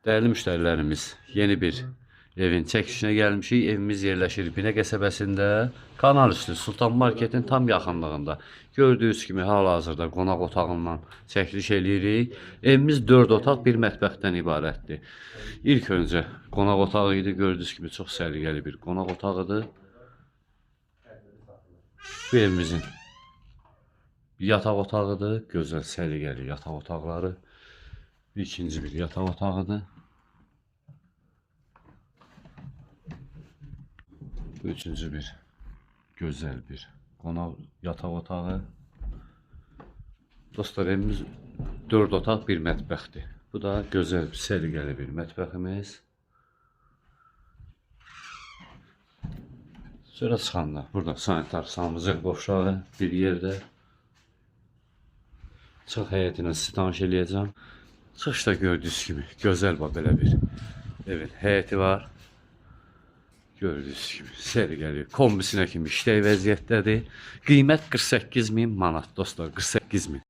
Değerli müşterilerimiz, yeni bir evin çəkişinə gəlmişik. Evimiz yerləşir Binə qəsəbəsində, Kanal üstü Sultan Marketin tam yaxınlığında. Gördüyünüz kimi hal-hazırda qonaq otağından çəkiliş eləyirik. Evimiz 4 otaq, bir mətbəxdən ibarətdir. İlk öncə qonaq otağı idi. Gördüyünüz kimi çox səliqəli bir qonaq otağıdır. Bu evimizin yataq otağıdır. Gözəl səliqəli yataq otaqları. İkinci bir yataq otağıdır. Üçüncü bir gözəl bir qonaq yataq otağı. Dostlar, evimiz 4 otaq, bir mətbəxdir. Bu da gözəl, səliqəli bir mətbəximiz. Sonra çıxanda burada sanitar salıncaq qovşağı bir yerdə. Çıx həyətinə sizi tanış eləyəcəm. Çıxışda gördüyünüz kimi gözəl belə bir evin həyəti var. Gördüyünüz kimi səliqəli, kombisinə kimi işlək vəziyyətdədir. Qiymət 48.000 manat dostlar, 48.000.